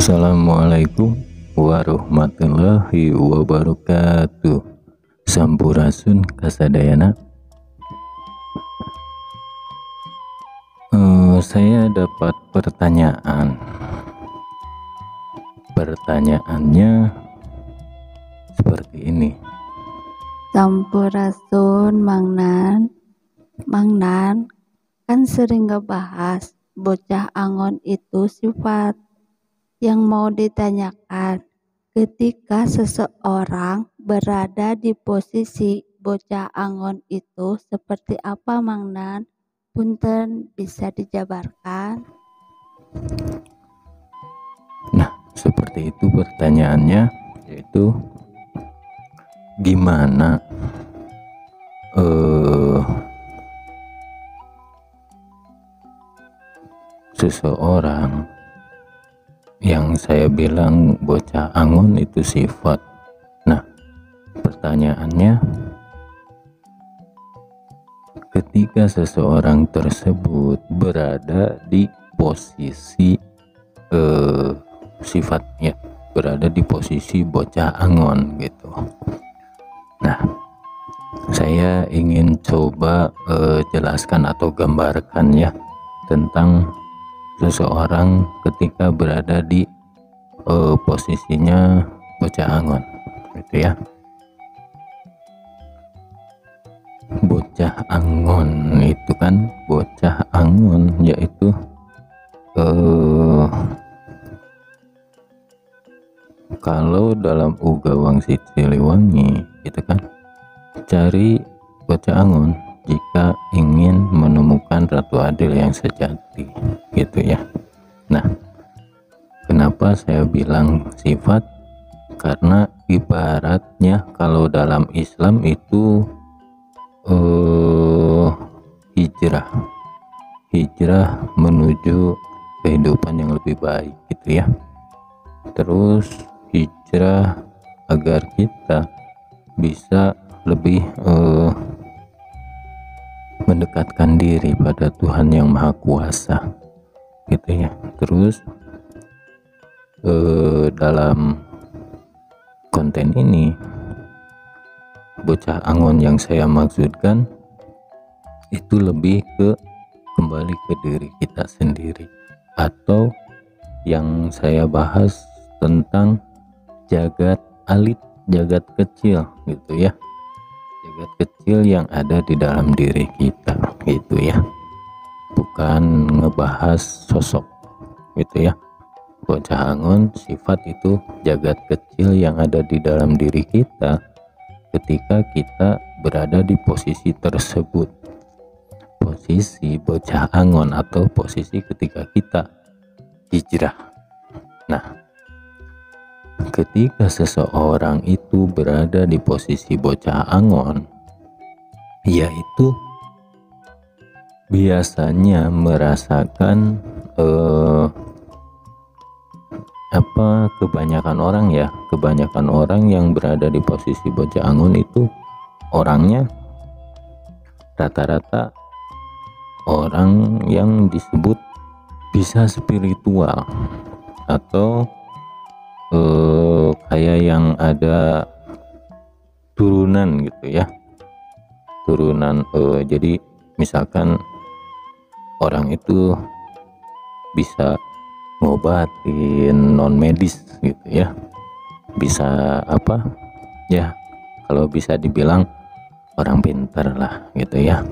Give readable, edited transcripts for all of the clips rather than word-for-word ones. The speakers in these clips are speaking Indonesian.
Assalamualaikum warahmatullahi wabarakatuh. Sampurasun kasadayana. Saya dapat pertanyaan. Pertanyaannya seperti ini. Sampurasun Mang Nan kan sering ngebahas bocah angon itu sifat. Yang mau ditanyakan, ketika seseorang berada di posisi bocah angon itu seperti apa Mang Nan? Punten bisa dijabarkan? Nah, seperti itu pertanyaannya, yaitu gimana seseorang yang saya bilang bocah angon itu sifat. Nah, pertanyaannya, ketika seseorang tersebut berada di posisi sifatnya berada di posisi bocah angon gitu. Nah, saya ingin coba jelaskan atau gambarkan ya tentang seseorang ketika berada di posisinya bocah angon gitu ya. Bocah angon itu kan, bocah angon yaitu kalau dalam Uga Wangsit Siliwangi itu kan, cari bocah angon jika ingin menemukan Ratu Adil yang sejati gitu ya. Nah, kenapa saya bilang sifat? Karena ibaratnya kalau dalam Islam itu hijrah menuju kehidupan yang lebih baik gitu ya. Terus hijrah agar kita bisa lebih mendekatkan diri pada Tuhan yang Maha Kuasa gitu ya. Terus dalam konten ini bocah angon yang saya maksudkan itu lebih ke kembali ke diri kita sendiri, atau yang saya bahas tentang jagat alit, jagat kecil gitu ya, jagat kecil yang ada di dalam diri kita gitu ya, bukan ngebahas sosok gitu ya. Bocah angon sifat itu jagat kecil yang ada di dalam diri kita ketika kita berada di posisi tersebut, posisi bocah angon atau posisi ketika kita hijrah. Nah, ketika seseorang itu berada di posisi bocah angon, yaitu biasanya merasakan kebanyakan orang yang berada di posisi bocah angon itu orangnya rata-rata orang yang disebut bisa spiritual, atau kayak yang ada turunan gitu ya, turunan. Jadi misalkan orang itu bisa ngobatin non medis gitu ya, bisa apa ya, kalau bisa dibilang orang pintar lah gitu ya,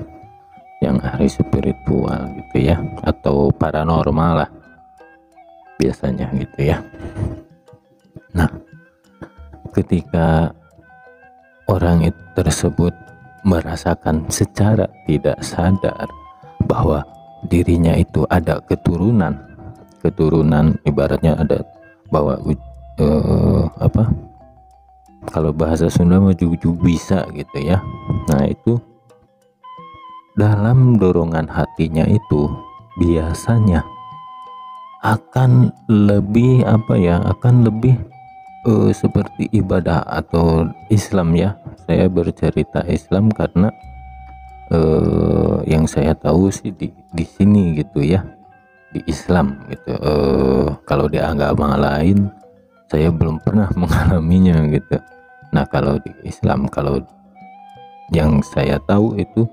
yang ahli spiritual gitu ya, atau paranormal lah biasanya gitu ya. Nah, ketika orang itu tersebut merasakan secara tidak sadar bahwa dirinya itu ada keturunan ibaratnya ada bahwa kalau bahasa Sunda mah jujuk bisa gitu ya. Nah, itu dalam dorongan hatinya itu biasanya akan lebih seperti ibadah atau Islam ya. Saya bercerita Islam karena yang saya tahu sih di sini gitu ya. di Islam gitu. Kalau di agama lain saya belum pernah mengalaminya gitu. Nah kalau di Islam, kalau yang saya tahu itu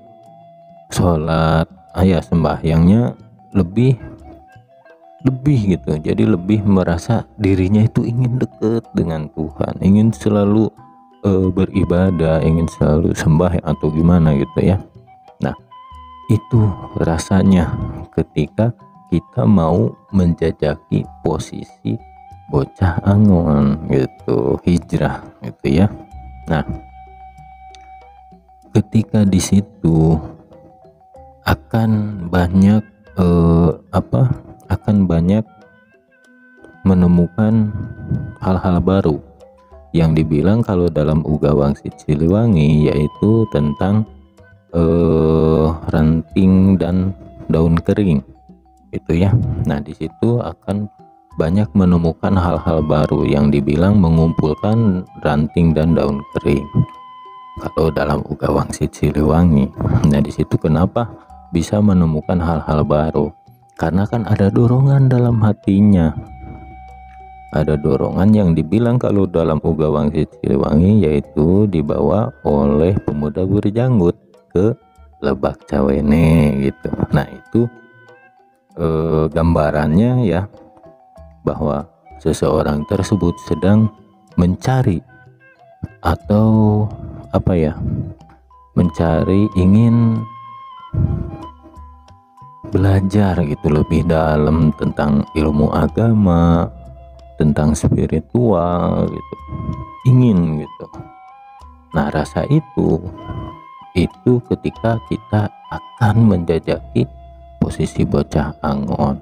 sholat, ya sembahyangnya lebih gitu. Jadi lebih merasa dirinya itu ingin dekat dengan Tuhan, ingin selalu beribadah, ingin selalu sembah atau gimana gitu ya. Nah itu rasanya ketika kita mau menjajaki posisi bocah Angon gitu, hijrah gitu ya. Nah ketika di situ akan banyak akan banyak menemukan hal-hal baru yang dibilang kalau dalam Uga Wangsit Siliwangi, yaitu tentang ranting dan daun kering itu ya. Nah di situ akan banyak menemukan hal-hal baru yang dibilang mengumpulkan ranting dan daun kering kalau dalam Uga Wangsit Siliwangi. Nah di situ kenapa bisa menemukan hal-hal baru, karena kan ada dorongan dalam hatinya, ada dorongan yang dibilang kalau dalam Uga Wangsit Siliwangi, yaitu dibawa oleh pemuda berjanggut ke Lebak Cawene gitu. Nah itu gambarannya ya, bahwa seseorang tersebut sedang mencari atau mencari, ingin belajar gitu lebih dalam tentang ilmu agama, tentang spiritual gitu, ingin gitu. Nah rasa itu ketika kita akan menjajaki posisi bocah Angon,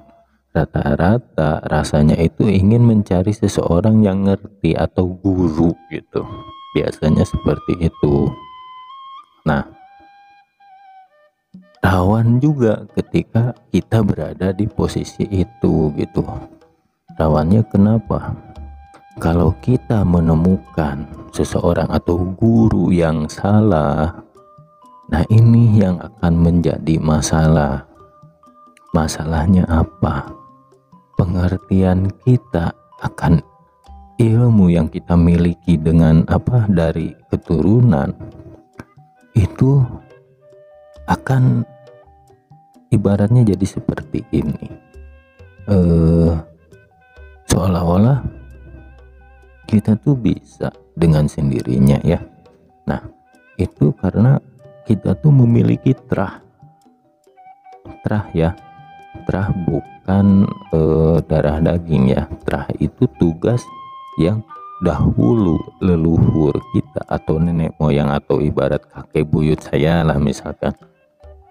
rata-rata rasanya itu ingin mencari seseorang yang ngerti atau guru gitu, biasanya seperti itu. Nah rawan juga ketika kita berada di posisi itu gitu. Rawannya kenapa? Kalau kita menemukan seseorang atau guru yang salah, nah ini yang akan menjadi masalah. Masalahnya apa? Pengertian kita akan ilmu yang kita miliki dengan dari keturunan itu akan ibaratnya jadi seperti ini, seolah-olah kita tuh bisa dengan sendirinya ya. Nah itu karena kita tuh memiliki terah ya, terah bukan darah daging ya. Terah itu tugas yang dahulu leluhur kita atau nenek moyang atau ibarat kakek buyut saya lah misalkan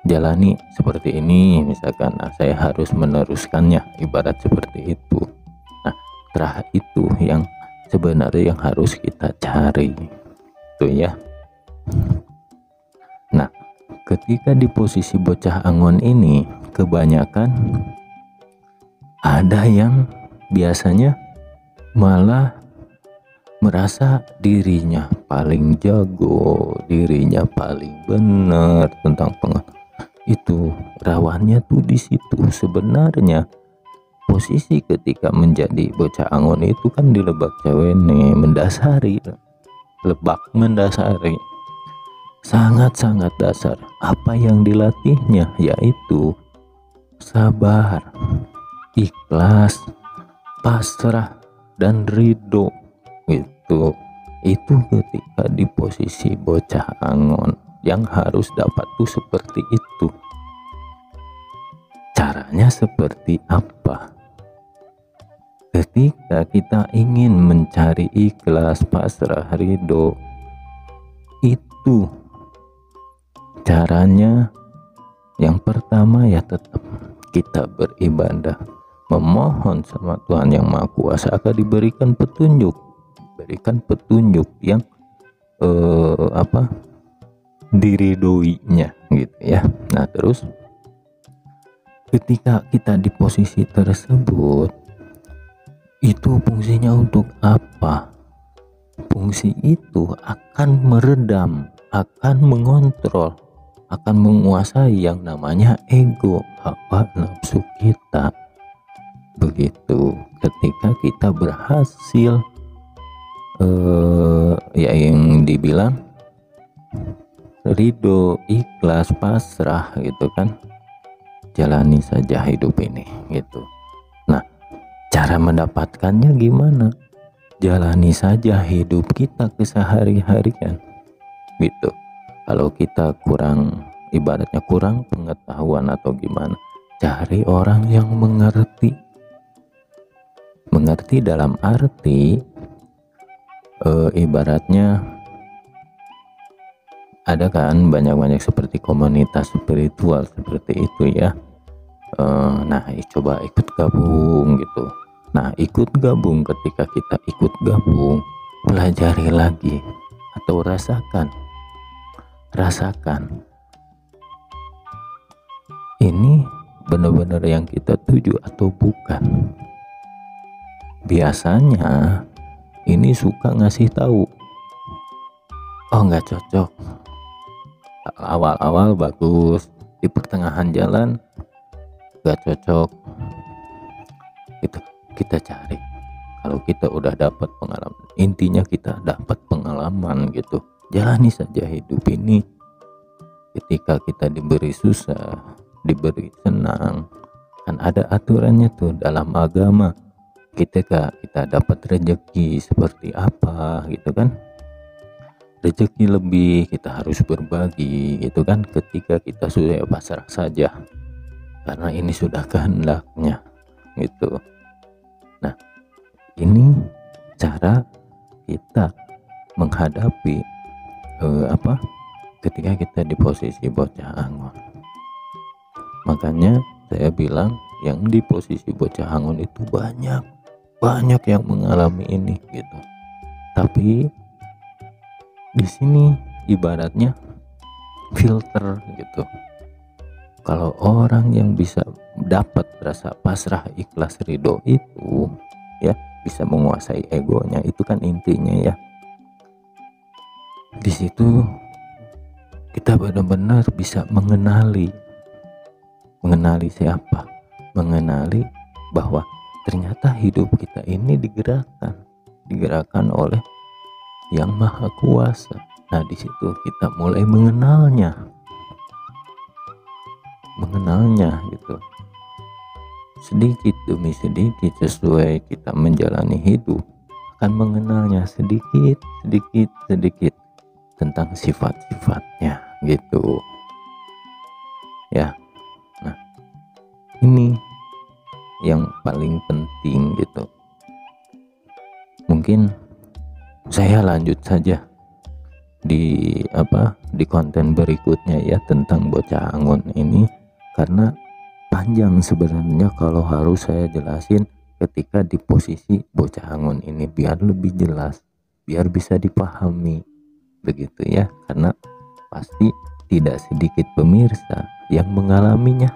jalani seperti ini misalkan. Nah saya harus meneruskannya, ibarat seperti itu. Nah terah itu yang sebenarnya yang harus kita cari itu ya. Nah ketika di posisi bocah Angon ini, kebanyakan ada yang biasanya malah merasa dirinya paling jago, dirinya paling benar tentang pengetahuan. Itu rawannya tuh di situ. Sebenarnya posisi ketika menjadi bocah Angon itu kan di Lebak Cawene, mendasari, Lebak mendasari, sangat-sangat dasar. Apa yang dilatihnya yaitu sabar, ikhlas, pasrah, dan ridho. Itu ketika di posisi bocah Angon yang harus dapat tuh seperti itu. Caranya seperti apa? Ketika kita ingin mencari ikhlas, pasrah, ridho, itu caranya yang pertama ya tetap kita beribadah, memohon sama Tuhan Yang Maha Kuasa agar diberikan petunjuk yang diridoinya gitu ya. Nah terus ketika kita di posisi tersebut, itu fungsinya untuk apa? Fungsi itu akan meredam, akan mengontrol, akan menguasai yang namanya ego, hawa nafsu kita. kita berhasil ya yang dibilang ridho, ikhlas, pasrah gitu kan, jalani saja hidup ini gitu. Nah, cara mendapatkannya gimana? Jalani saja hidup kita kesehari-harian gitu. Kalau kita ibaratnya kurang pengetahuan atau gimana, cari orang yang mengerti dalam arti ibaratnya ada kan banyak seperti komunitas spiritual seperti itu ya. Nah, coba ikut gabung gitu. Nah, ikut gabung, ketika kita ikut gabung, pelajari lagi atau rasakan ini benar-benar yang kita tuju atau bukan. Biasanya ini suka ngasih tahu, oh nggak cocok, awal-awal bagus, di pertengahan jalan nggak cocok gitu. Kita cari, kalau kita udah dapat pengalaman, intinya kita dapat pengalaman gitu. Jalani saja hidup ini. Ketika kita diberi susah, diberi senang, kan ada aturannya tuh dalam agama. Ketika kita dapat rezeki seperti apa gitu kan, rezeki lebih, kita harus berbagi gitu kan. Ketika kita sudah pasrah saja, karena ini sudah kehendaknya gitu. Nah, ini cara kita menghadapi ketika kita di posisi bocah angon. Makanya saya bilang yang di posisi bocah angon itu banyak yang mengalami ini gitu. Tapi di sini ibaratnya filter gitu. Kalau orang yang bisa dapat rasa pasrah, ikhlas, ridho itu ya, bisa menguasai egonya, itu kan intinya ya. Di situ kita benar-benar bisa mengenali siapa, mengenali bahwa ternyata hidup kita ini digerakkan oleh Yang Maha Kuasa. Nah, di situ kita mulai mengenalnya gitu. Sedikit demi sedikit, sesuai kita menjalani hidup, akan mengenalnya sedikit tentang sifat-sifatnya gitu ya. Nah, ini yang paling penting gitu. Mungkin saya lanjut saja di konten berikutnya ya, tentang bocah angon ini, karena panjang sebenarnya kalau harus saya jelasin ketika di posisi bocah angon ini, biar lebih jelas, biar bisa dipahami begitu ya, karena pasti tidak sedikit pemirsa yang mengalaminya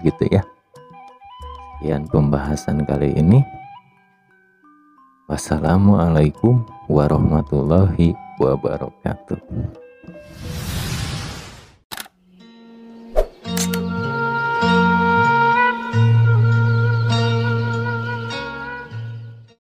gitu ya. Sekian pembahasan kali ini. Wassalamualaikum warahmatullahi wabarakatuh.